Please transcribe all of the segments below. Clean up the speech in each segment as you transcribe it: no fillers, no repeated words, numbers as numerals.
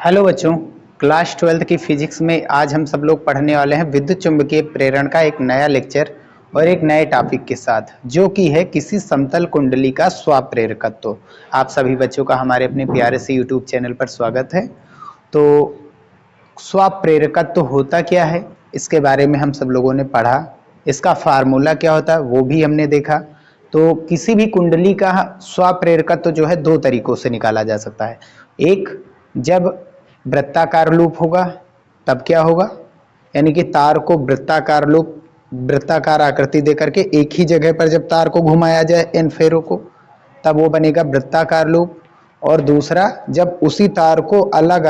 Hello बच्चों, class 12th की physics में आज हम सब लोग पढ़ने वाले हैं विद्युत चुंबकीय प्रेरण का एक नया लेक्चर और एक नए टॉपिक के साथ, जो कि है किसी समतल कुंडली का स्वाप्रेरकत्व। आप सभी बच्चों का हमारे अपने प्यारे से यूट्यूब चैनल पर स्वागत है। तो स्वाप्रेरकत्व होता क्या है, इसके बारे में हम सब लोगों ने पढ़ा। इसका फार्मूला क्या होता है वो भी हमने देखा। तो किसी भी कुंडली का स्वाप्रेरकत्व जो है दो तरीकों से निकाला जा सकता है। एक, जब वृत्ताकार लूप होगा तब क्या होगा, यानी कि तार को वृत्ताकार आकृति देकर के एक ही जगह पर जब तार को घुमाया जाए एन फेरों को, तब वो बनेगा वृत्ताकार लूप। और दूसरा, जब उसी तार को अलग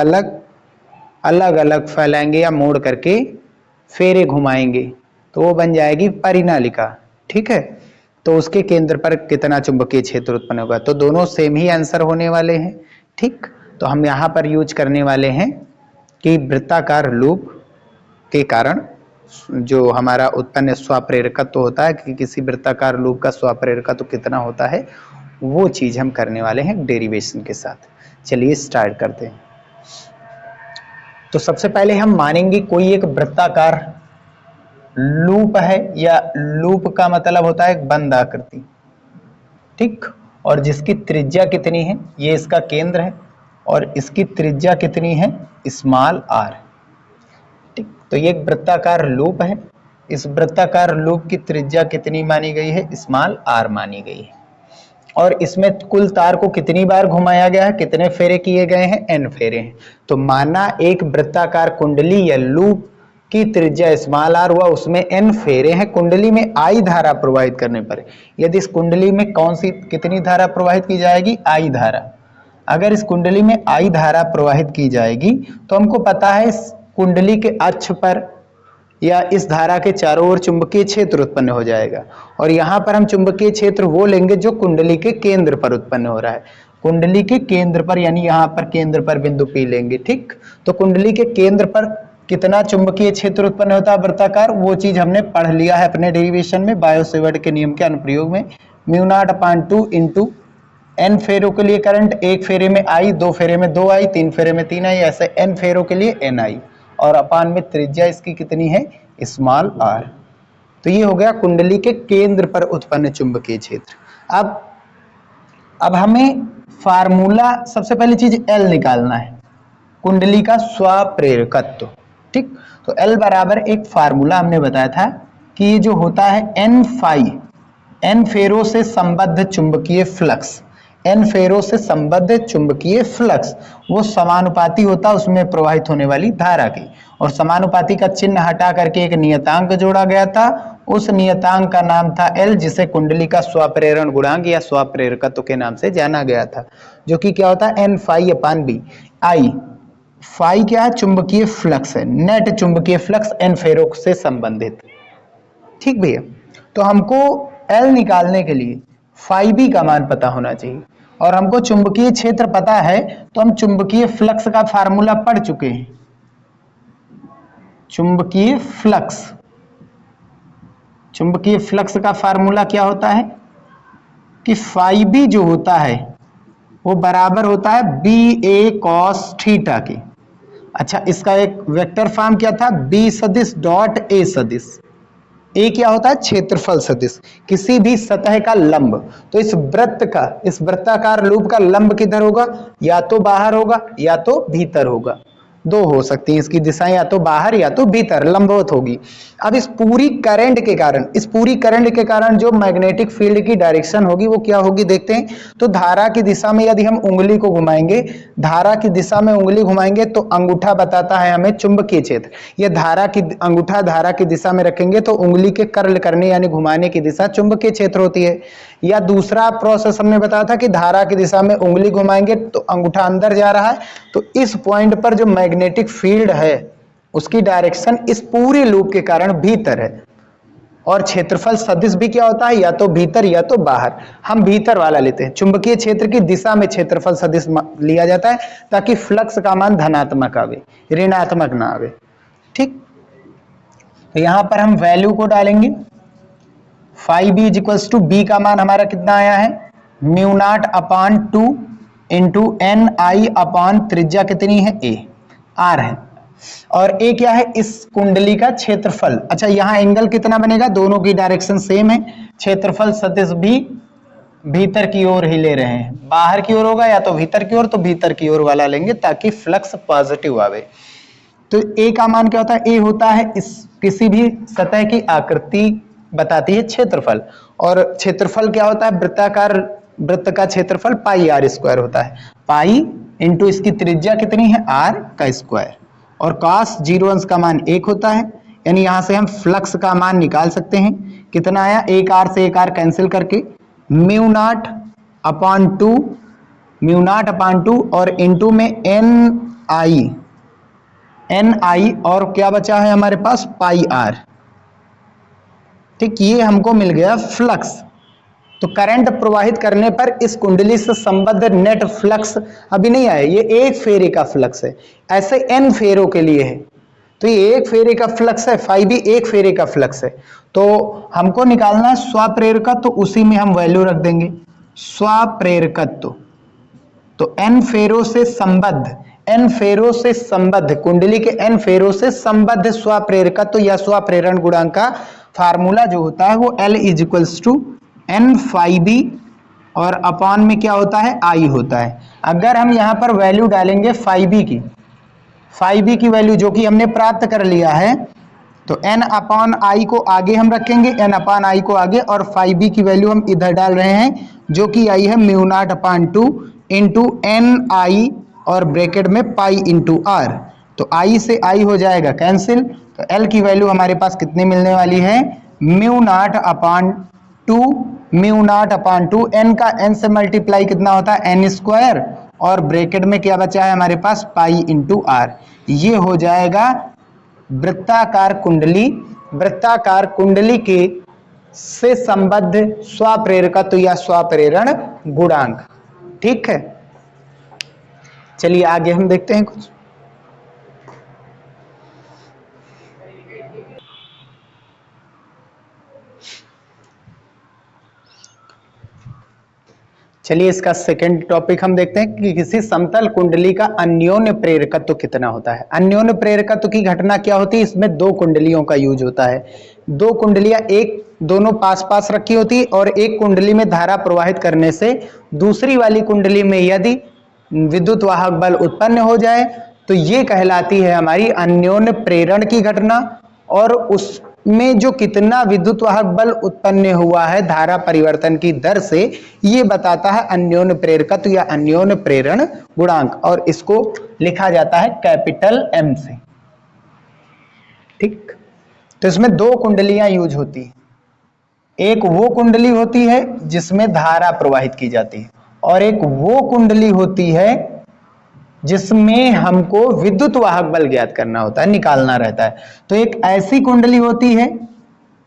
अलग फैलाएंगे या मोड़ करके फेरे घुमाएंगे तो वो बन जाएगी परिनालिका। ठीक है, तो उसके केंद्र पर कितना चुंबकीय क्षेत्र उत्पन्न होगा। तो दोनों सेम ही आंसर होने वाले हैं। ठीक, तो हम यहाँ पर यूज करने वाले हैं कि वृत्ताकार लूप के कारण जो हमारा उत्पन्न स्वाप्रेरकत्व होता है कि किसी वृत्ताकार लूप का स्वाप्रेरकत्व कितना होता है, वो चीज हम करने वाले हैं डेरिवेशन के साथ। चलिए स्टार्ट करते हैं। तो सबसे पहले हम मानेंगे कोई एक वृत्ताकार लूप है, या लूप का मतलब होता है एक बंद आकृति। ठीक, और जिसकी त्रिज्या कितनी है, ये इसका केंद्र है और इसकी त्रिज्या कितनी है, स्मॉल आर। ठीक, तो ये एक वृत्ताकार लूप है। इस वृत्ताकार लूप की त्रिज्या कितनी मानी गई है, स्मॉल आर मानी गई है। और इसमें कुल तार को कितनी बार घुमाया गया है, कितने फेरे किए गए हैं, एन फेरे हैं। तो माना एक वृत्ताकार कुंडली या लूप की त्रिज्या स्मॉल आर हुआ, उसमें एन फेरे हैं। कुंडली में आई धारा प्रवाहित करने पर, यदि इस कुंडली में कौन सी कितनी धारा प्रवाहित की जाएगी, आई धारा। अगर इस कुंडली में आई धारा प्रवाहित की जाएगी तो हमको पता है इस कुंडली के अक्ष पर या इस धारा के चारों ओर चुंबकीय क्षेत्र उत्पन्न हो जाएगा। और यहाँ पर हम चुंबकीय क्षेत्र वो लेंगे जो कुंडली के केंद्र पर उत्पन्न हो रहा है। कुंडली के केंद्र पर, यानी यहाँ पर केंद्र पर बिंदु P लेंगे। ठीक, तो कुंडली के केंद्र पर कितना चुंबकीय क्षेत्र उत्पन्न होता है वृत्ताकार, वो चीज हमने पढ़ लिया है अपने डेरिवेशन में बायो सेवर्ट के नियम के अनुप्रयोग में। μ0/2 इंटू एन फेरों के लिए करंट, एक फेरे में आई, दो फेरे में 2 आई, तीन फेरे में 3 आई, ऐसे एन फेरों के लिए एन आई। और अपान में त्रिज्या इसकी कितनी है, स्मॉल आर। तो ये हो गया कुंडली के केंद्र पर उत्पन्न चुंबकीय क्षेत्र। अब हमें फार्मूला, सबसे पहली चीज एल निकालना है, कुंडली का स्वाप्रेरकत्व। ठीक, तो एल बराबर एक फार्मूला हमने बताया था कि ये जो होता है एन फाई, एन फेरों से संबद्ध चुंबकीय फ्लक्स, एन फेरों से संबद्ध चुंबकीय फ्लक्स वो समानुपाती होता है उसमें प्रवाहित होने वाली धारा की। और समानुपाती का चिन्ह हटा करके एक नियतांक जोड़ा गया था, उस नियतांक का नाम था एल, जिसे कुंडली का स्वाप्रेरण गुणांक या स्वाप्रेरकत्व के नाम से जाना गया था, जो कि क्या होता है एन फाई अपान बी। आई फाई क्या है, चुंबकीय फ्लक्स है, नेट चुंबकीय फ्लक्स एन फेरों से संबंधित। ठीक भैया, तो हमको एल निकालने के लिए फाई बी का मान पता होना चाहिए और हमको चुंबकीय क्षेत्र पता है, तो हम चुंबकीय फ्लक्स का फार्मूला पढ़ चुके हैं। चुंबकीय फ्लक्स का फार्मूला क्या होता है कि फाई बी जो होता है वो बराबर होता है बी ए कॉस थीटा के। अच्छा, इसका एक वेक्टर फॉर्म क्या था, बी सदिश डॉट ए सदिश। ए क्या होता है, क्षेत्रफल सदिश, किसी भी सतह का लंब। तो इस वृत्ताकार लूप का लंब किधर होगा, या तो बाहर होगा या तो भीतर होगा। दो हो सकती हैं इसकी दिशाएं, या तो बाहर या तो भीतर लंबवत होगी। अब इस पूरी करंट के कारण जो मैग्नेटिक फील्ड की डायरेक्शन होगी वो क्या होगी, देखते हैं। तो धारा की दिशा में यदि हम उंगली को घुमाएंगे, धारा की दिशा में उंगली घुमाएंगे तो अंगूठा बताता है हमें चुंबकीय क्षेत्र। यह अंगूठा धारा की दिशा में रखेंगे तो उंगली के कर्ल करने यानी घुमाने की दिशा चुंबकीय क्षेत्र होती है। या दूसरा प्रोसेस हमने बताया था कि धारा की दिशा में उंगली घुमाएंगे तो अंगूठा अंदर जा रहा है, तो इस पॉइंट पर जो मैग्नेटिक फील्ड है उसकी डायरेक्शन इस पूरे लूप के कारण भीतर है। और क्षेत्रफल सदिश भी क्या होता है, या तो भीतर या तो बाहर। हम भीतर वाला लेते हैं, चुंबकीय क्षेत्र की दिशा में क्षेत्रफल सदिश लिया जाता है ताकि फ्लक्स का मान धनात्मक आवे, ऋणात्मक ना आवे। ठीक, तो यहां पर हम वैल्यू को डालेंगे। Phi B is equals to B का मान हमारा कितना आया है, μ0/2 इंटू एन आई अपॉन त्रिज्या कितनी है ए, आर है, और ए क्या है इस कुंडली का क्षेत्रफल। अच्छा यहाँ एंगल कितना बनेगा, दोनों की डायरेक्शन सेम है, क्षेत्रफल सदिश भी भीतर की ओर ही ले रहे हैं, बाहर की ओर होगा या तो भीतर की ओर, तो भीतर की ओर वाला लेंगे ताकि फ्लक्स पॉजिटिव आवे। तो ए का मान क्या होता है, ए होता है इस किसी भी सतह की आकृति बताती है क्षेत्रफल, और क्षेत्रफल क्या होता है, वृत्ताकार वृत्त का क्षेत्रफल पाई आर स्क्वायर होता है, पाई इंटू इसकी त्रिज्या कितनी है आर का स्क्वायर, और cos 0 अंश का मान 1 होता है, यानी यहां से हम फ्लक्स का मान निकाल सकते हैं, कितना आया, एक आर से एक आर कैंसिल करके mu naught upon 2, mu naught upon 2 और इंटू में एन आई और क्या बचा है हमारे पास पाई आर। ठीक, ये हमको मिल गया फ्लक्स। तो करंट प्रवाहित करने पर इस कुंडली से संबद्ध नेट फ्लक्स अभी नहीं आया, ये एक फेरे का फ्लक्स है, ऐसे एन फेरों के लिए है, तो ये एक फेरे का फ्लक्स है, फाई भी एक फेरे का फ्लक्स है। तो हमको निकालना है स्वप्रेरकत्व, तो उसी में हम वैल्यू रख देंगे स्वप्रेरकत्व। तो एन फेरों से संबद्ध, एन फेरों से संबद्ध कुंडली के एन फेरों से संबद्ध स्वप्रेरकत्व या स्वप्रेरण गुणांक का फार्मूला जो होता है वो L is equals to n phi B और अपॉन में क्या होता है आई होता है। अगर हम यहां पर वैल्यू डालेंगे फाई बी की वैल्यू जो कि हमने प्राप्त कर लिया है, तो एन अपॉन आई को आगे हम रखेंगे, एन अपॉन आई को आगे, और फाई बी की वैल्यू हम इधर डाल रहे हैं जो कि आई है mu naught upon 2 into N I और ब्रैकेट में पाई इंटू आर। तो आई से आई हो जाएगा कैंसिल, तो एल की वैल्यू हमारे पास कितनी मिलने वाली है, mu naught upon 2, mu naught upon 2, n का एन से मल्टीप्लाई कितना होता है एन स्क्वायर, और ब्रैकेट में क्या बचा है हमारे पास पाई इंटू आर। ये हो जाएगा वृत्ताकार कुंडली, वृत्ताकार कुंडली के से संबद्ध स्वप्रेरकत्व या स्वप्रेरण गुणांक। ठीक है, चलिए आगे हम देखते हैं कुछ। चलिए इसका सेकंड टॉपिक हम देखते हैं कि किसी समतल कुंडली का अन्योन्य प्रेरकत्व कितना होता है। अन्योन्य प्रेरकत्व की घटना क्या होती है, इसमें दो कुंडलियों का यूज होता है, दो कुंडलियां एक दोनों पास पास रखी होती है, और एक कुंडली में धारा प्रवाहित करने से दूसरी वाली कुंडली में यदि विद्युत वाहक बल उत्पन्न हो जाए तो ये कहलाती है हमारी अन्योन्य प्रेरण की घटना, और उसमें जो कितना विद्युत वाहक बल उत्पन्न हुआ है धारा परिवर्तन की दर से, ये बताता है अन्योन्य प्रेरकत्व या अन्योन्य प्रेरण गुणांक, और इसको लिखा जाता है कैपिटल एम से। ठीक, तो इसमें दो कुंडलियां यूज होती है, एक वो कुंडली होती है जिसमें धारा प्रवाहित की जाती है, और एक वो कुंडली होती है जिसमें हमको विद्युत वाहक बल ज्ञात करना होता है, निकालना रहता है। तो एक ऐसी कुंडली होती है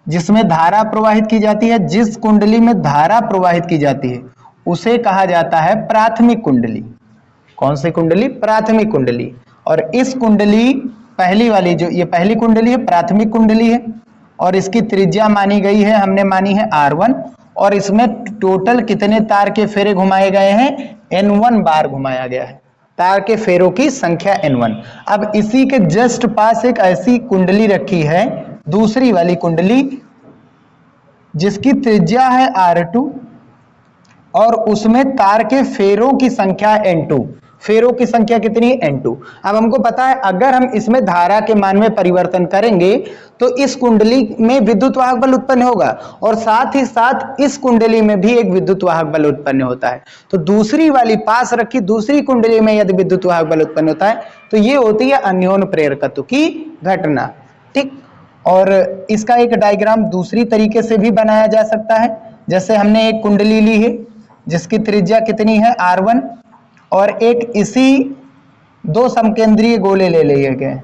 जिसमें धारा प्रवाहित की जाती है, जिस कुंडली में धारा प्रवाहित की जाती है उसे कहा जाता है प्राथमिक कुंडली। कौन सी कुंडली, प्राथमिक कुंडली। और इस कुंडली पहली वाली जो ये पहली कुंडली है प्राथमिक कुंडली है, और इसकी त्रिज्या मानी गई है, हमने मानी है R1, और इसमें टोटल कितने तार के फेरे घुमाए गए हैं, N1 बार घुमाया गया है, तार के फेरों की संख्या N1। अब इसी के जस्ट पास एक ऐसी कुंडली रखी है, दूसरी वाली कुंडली, जिसकी त्रिज्या है R2 और उसमें तार के फेरों की संख्या N2। फेरों की संख्या कितनी है, N2। अब हमको पता है अगर हम इसमें धारा के मान में परिवर्तन करेंगे तो इस कुंडली में विद्युत वाहक बल उत्पन्न होगा, और साथ ही साथ इस कुंडली में भी एक विद्युत वाहक बल उत्पन्न होता है। तो दूसरी वाली पास रखी दूसरी कुंडली में यदि विद्युत वाहक बल उत्पन्न होता है तो ये होती है अन्योन्य प्रेरकत्व की घटना। ठीक, और इसका एक डायग्राम दूसरी तरीके से भी बनाया जा सकता है, जैसे हमने एक कुंडली ली है जिसकी त्रिज्या कितनी है R1, और एक इसी दो समकेंद्रीय गोले ले लिए गए।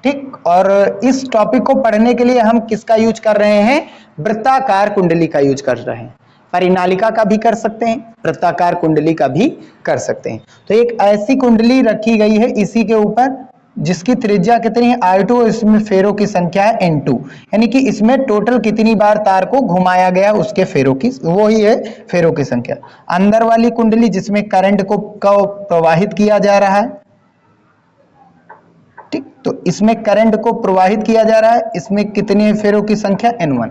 ठीक, और इस टॉपिक को पढ़ने के लिए हम किसका यूज कर रहे हैं, वृत्ताकार कुंडली का यूज कर रहे हैं। परिनालिका का भी कर सकते हैं, वृत्ताकार कुंडली का भी कर सकते हैं। तो एक ऐसी कुंडली रखी गई है इसी के ऊपर, जिसकी त्रिज्या कितनी है r2, इसमें फेरों की संख्या है n2, यानी कि इसमें टोटल कितनी बार तार को घुमाया गया उसके फेरों की, वो ही है फेरों की संख्या। अंदर वाली कुंडली जिसमें करंट को प्रवाहित किया जा रहा है, ठीक, तो इसमें करंट को प्रवाहित किया जा रहा है, इसमें कितनी फेरों की संख्या n1।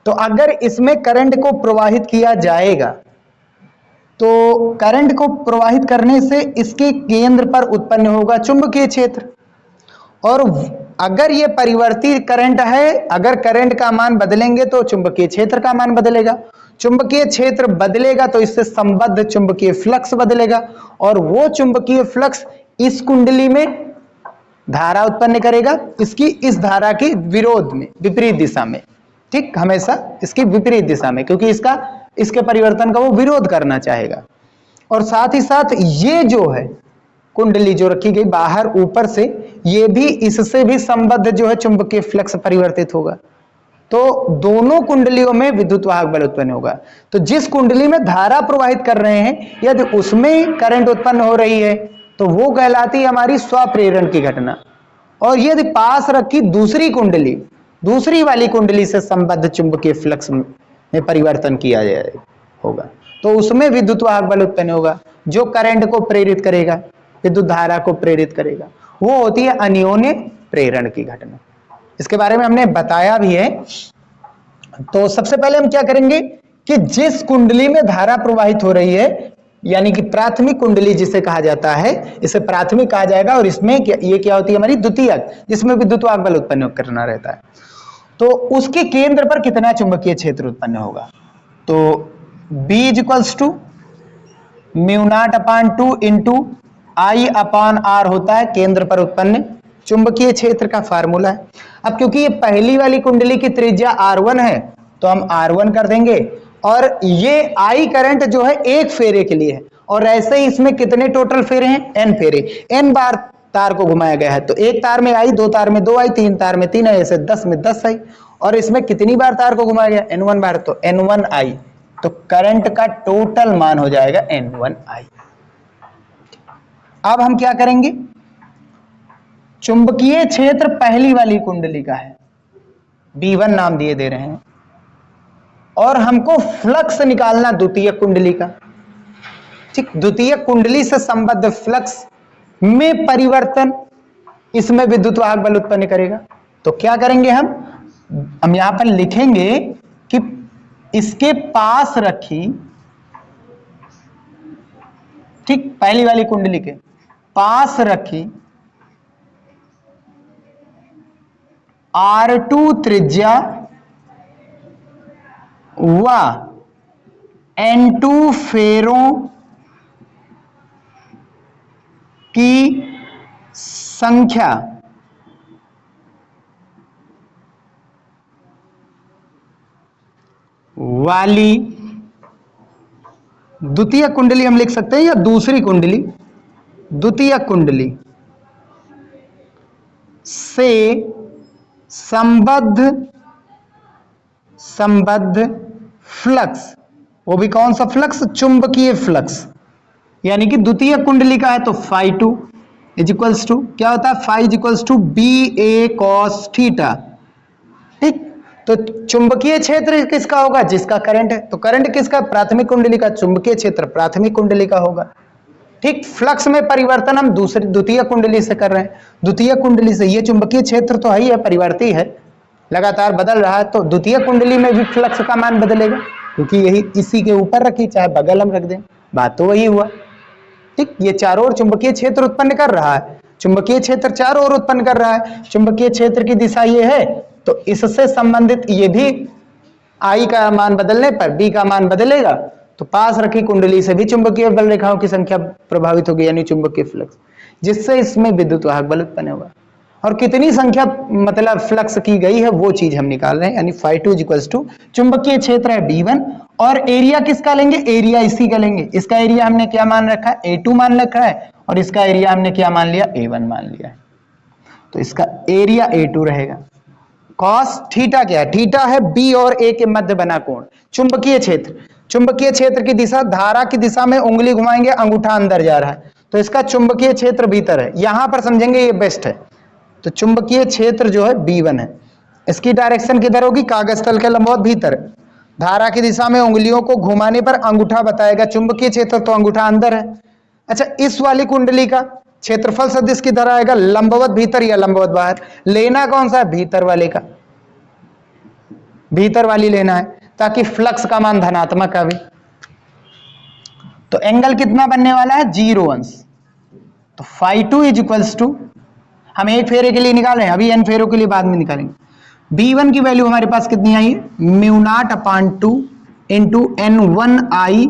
तो अगर इसमें करंट को प्रवाहित किया जाएगा तो करंट को प्रवाहित करने से इसके केंद्र पर उत्पन्न होगा चुंबकीय क्षेत्र, और अगर ये परिवर्तित करंट है, अगर करंट का मान बदलेंगे तो चुंबकीय क्षेत्र का मान बदलेगा, चुंबकीय क्षेत्र बदलेगा तो इससे संबद्ध चुंबकीय फ्लक्स बदलेगा, और वो चुंबकीय फ्लक्स इस कुंडली में धारा उत्पन्न करेगा, इसकी इस धारा के विरोध में, विपरीत दिशा में, ठीक, हमेशा इसकी विपरीत दिशा में, क्योंकि इसके परिवर्तन का वो विरोध करना चाहेगा। और साथ ही साथ ये जो है कुंडली जो रखी गई बाहर ऊपर से, ये भी इससे भी संबद्ध जो है चुंबकीय फ्लक्स परिवर्तित होगा, तो दोनों कुंडलियों में विद्युत वाहक बल उत्पन्न होगा। तो जिस कुंडली में धारा प्रवाहित कर रहे हैं, यदि उसमें करंट उत्पन्न हो रही है तो वो कहलाती है हमारी स्वप्रेरण की घटना, और यदि पास रखी दूसरी कुंडली, दूसरी वाली कुंडली से संबद्ध चुंबकीय फ्लक्स में परिवर्तन किया जाए होगा, तो उसमें विद्युत वाहक बल उत्पन्न होगा, जो करंट को प्रेरित करेगा, विद्युत धारा को प्रेरित करेगा, वो होती है अन्योन्य प्रेरण की घटना। इसके बारे में हमने बताया भी है। तो सबसे पहले हम क्या करेंगे कि जिस कुंडली में धारा प्रवाहित हो रही है, यानी कि प्राथमिक कुंडली जिसे कहा जाता है, इसे प्राथमिक कहा जाएगा, और इसमें ये क्या होती है हमारी द्वितीयक, जिसमें विद्युत वाहक बल उत्पन्न करना रहता है, तो उसके केंद्र पर कितना चुंबकीय क्षेत्र उत्पन्न होगा। तो B equals to μ0/2 into I/R होता है केंद्र पर उत्पन्न चुंबकीय क्षेत्र का फार्मूला है। अब क्योंकि ये पहली वाली कुंडली की त्रिज्या R1 है तो हम R1 कर देंगे, और ये I करंट जो है एक फेरे के लिए है, और ऐसे ही इसमें कितने टोटल फेरे हैं, n फेरे, n बार तार को घुमाया गया है, तो एक तार में I, दो तार में 2I, तीन तार में 3I, ऐसे 10 में 10I, और इसमें कितनी बार तार को घुमाया गया, n1 बार, तो n1I, तो करंट का टोटल मान हो जाएगा n1I। अब हम क्या करेंगे, चुंबकीय क्षेत्र पहली वाली कुंडली का है, B1 नाम दिए दे रहे हैं, और हमको फ्लक्स निकालना द्वितीय कुंडली का, ठीक, द्वितीय कुंडली से संबद्ध फ्लक्स में परिवर्तन इसमें विद्युत वाहक बल उत्पन्न करेगा। तो क्या करेंगे हम यहां पर लिखेंगे कि इसके पास रखी, ठीक, पहली वाली कुंडली के पास रखी R2 त्रिज्या व N2 फेरों की संख्या वाली द्वितीय कुंडली हम लिख सकते हैं, या दूसरी कुंडली, द्वितीय कुंडली से संबद्ध फ्लक्स, वो भी कौन सा फ्लक्स, चुंबकीय फ्लक्स, यानी कि द्वितीय कुंडली का है तो φ2 इज इक्वल्स टू क्या होता है, φ is equals to BA cos theta, ठीक। तो चुंबकीय क्षेत्र किसका होगा, जिसका करंट है, तो करंट किसका, प्राथमिक कुंडली का, चुंबकीय क्षेत्र प्राथमिक कुंडली का होगा, ठीक। फ्लक्स में परिवर्तन हम दूसरी द्वितीय कुंडली से कर रहे हैं, द्वितीय कुंडली से, ये चुंबकीय क्षेत्र तो है ही है, परिवर्ती है, लगातार बदल रहा है, तो द्वितीय कुंडली में भी फ्लक्स का मान बदलेगा, क्योंकि यही इसी के ऊपर रखी, चाहे बगल हम रख दें, बात तो वही हुआ, ठीक। ये चारों ओर चुंबकीय क्षेत्र उत्पन्न कर रहा है, चुंबकीय क्षेत्र चारों ओर उत्पन्न कर रहा है, चुंबकीय क्षेत्र की दिशा ये है, तो इससे संबंधित ये भी I का मान बदलने पर B का मान बदलेगा, तो पास रखी कुंडली से भी चुंबकीय बल रेखाओं की संख्या प्रभावित होगी, यानी चुंबकीय फ्लक्स, जिससे इसमें विद्युत वाहक बल उत्पन्न होगा। और कितनी संख्या मतलब फ्लक्स की गई है वो चीज हम निकाल रहे हैं, यानी φ2 इक्वल्स टू चुंबकीय क्षेत्र है B1, और एरिया किसका लेंगे, एरिया इसी का लेंगे, इसका एरिया हमने क्या मान रखा है, A2 मान रखा है, और इसका एरिया हमने क्या मान लिया, A1 मान लिया है, तो इसका एरिया A2 रहेगा। कॉस थीटा क्या है, थीटा है B और A के मध्य बना कोण। चुंबकीय क्षेत्र, चुंबकीय क्षेत्र की दिशा, धारा की दिशा में उंगली घुमाएंगे, अंगूठा अंदर जा रहा है, तो इसका चुंबकीय क्षेत्र भीतर है, यहां पर समझेंगे ये बेस्ट है। तो चुंबकीय क्षेत्र जो है B1 है, इसकी डायरेक्शन किधर होगी, कागज तल के लंबवत भीतर। धारा की दिशा में उंगलियों को घुमाने पर अंगूठा बताएगा चुंबकीय क्षेत्र, तो अंगूठा अंदर है। अच्छा, इस वाली कुंडली का क्षेत्रफल सदिश किधर आएगा, लंबवत भीतर या लंबवत बाहर। लेना कौन सा है, भीतर वाले का, भीतर वाली लेना है, ताकि फ्लक्स का मान धनात्मक आवे। तो एंगल कितना बनने वाला है, 0 अंश। तो φ2 इज इक्वल्स टू, हम एक फेरे के लिए निकालें, अभी n फेरों के लिए बाद में निकालेंगे। B1 की वैल्यू हमारे पास कितनी आई है, μ0/2 इंटू n1i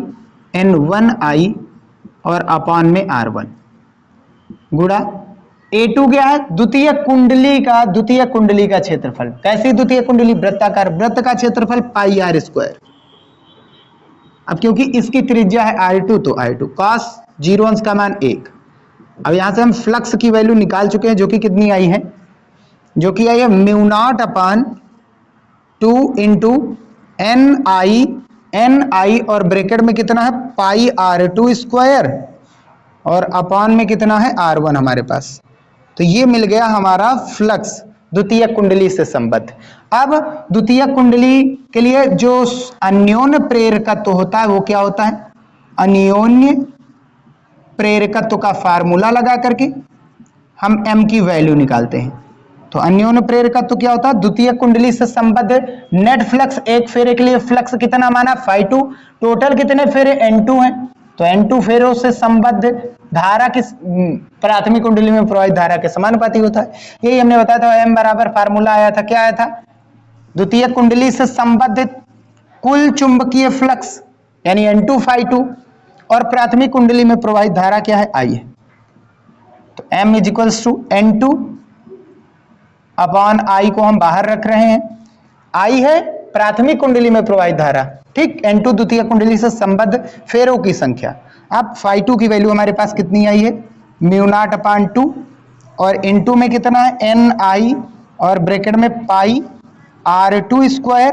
और अपान में r1 गुणा A2 क्या है, द्वितीय कुंडली का क्षेत्रफल। कैसी द्वितीय कुंडली, वृत्ताकार, वृत्त का क्षेत्रफल πr²। अब क्योंकि इसकी त्रिज्या है r2 तो r2 cos 0 अंश का मान 1। अब यहां से हम फ्लक्स की वैल्यू निकाल चुके हैं, जो कि कितनी आई है, जो कि आई है μ0/2 इंटू ni और ब्रैकेट में कितना है πr2² और अपान में कितना है r1 हमारे पास। तो ये मिल गया हमारा फ्लक्स द्वितीय कुंडली से संबद्ध। अब द्वितीय कुंडली के लिए जो अन्योन्य प्रेरकत्व होता है वो क्या होता है, अन्योन्य प्रेरकत्व का फार्मूला लगा करके हम m की वैल्यू निकालते हैं। तो अन्योन्य प्रेरकत्व क्या होता है, द्वितीय कुंडली से संबद्ध नेट फ्लक्स, एक फेरे के लिए फ्लक्स कितना माना φ2, टोटल कितने फेरे n2 हैं, तो n2 फेरों से संबद्ध धारा किस प्राथमिक कुंडली में प्रवाहित धारा के समानुपाती होता है। यही हमने बताया था, m बराबर फार्मूला आया था, क्या आया था, द्वितीय कुंडली से संबद्ध कुल चुंबकीय फ्लक्स यानी n2 φ2 और प्राथमिक कुंडली में प्रवाहित धारा क्या है, I है। तो m is equals to n2 upon I को हम बाहर रख रहे हैं, I है प्राथमिक कुंडली में प्रवाहित धारा, ठीक, n2 द्वितीय कुंडली से संबद्ध फेरों की संख्या। अब φ2 की वैल्यू हमारे पास कितनी आई है, μ0/2 और इनटू में कितना है ni और ब्रैकेट में πr2²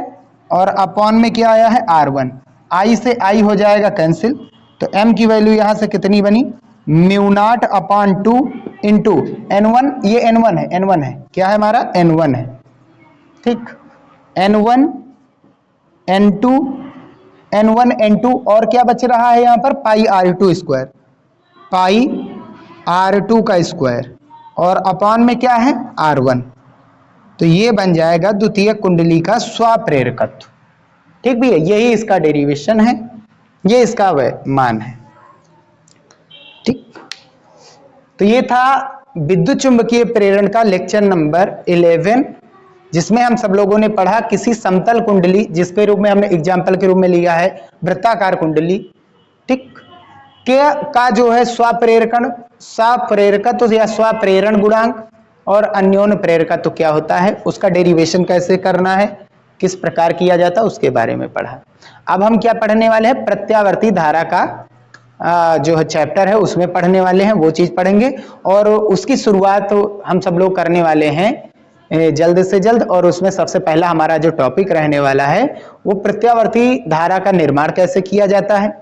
और अपॉन में क्या आया है r1। I से I हो जाएगा कैंसिल, तो m की वैल्यू यहां से कितनी बनी, μ0/2 इंटू n1, ये n1 है, क्या है हमारा n1 है, ठीक, n1 n2 और क्या बच रहा है यहाँ पर πr2² का स्क्वायर और अपान में क्या है r1। तो ये बन जाएगा द्वितीय कुंडली का स्वप्रेरकत्व, ठीक भी है, यही इसका डेरिवेशन है, ये इसका मान है, ठीक। तो ये था विद्युत चुंबकीय प्रेरण का लेक्चर नंबर 11, जिसमें हम सब लोगों ने पढ़ा किसी समतल कुंडली, जिसके रूप में हमने एग्जाम्पल के रूप में लिया है वृत्ताकार कुंडली, ठीक, का जो है स्वप्रेरकत्व या स्वप्रेरण गुणांक और अन्योन्य प्रेरकत्व क्या होता है, उसका डेरिवेशन कैसे करना है, किस प्रकार किया जाता है, उसके बारे में पढ़ा। अब हम क्या पढ़ने वाले हैं, प्रत्यावर्ती धारा का जो है चैप्टर है उसमें पढ़ने वाले हैं, वो चीज पढ़ेंगे और उसकी शुरुआत हम सब लोग करने वाले हैं जल्द से जल्द। और उसमें सबसे पहला हमारा जो टॉपिक रहने वाला है वो प्रत्यावर्ती धारा का निर्माण कैसे किया जाता है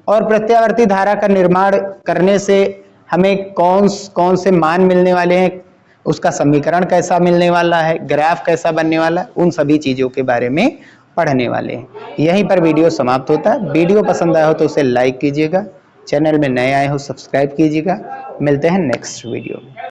और प्रत्यावर्ती धारा का निर्माण करने से हमें कौन से मान मिलने वाले हैं, उसका समीकरण कैसा मिलने वाला है, ग्राफ कैसा बनने वाला है, उन सभी चीजों के बारे में पढ़ने वाले हैं। यहीं पर वीडियो समाप्त होता है। वीडियो पसंद आया हो तो उसे लाइक कीजिएगा, चैनल में नए आए हो सब्सक्राइब कीजिएगा। मिलते हैं नेक्स्ट वीडियो में।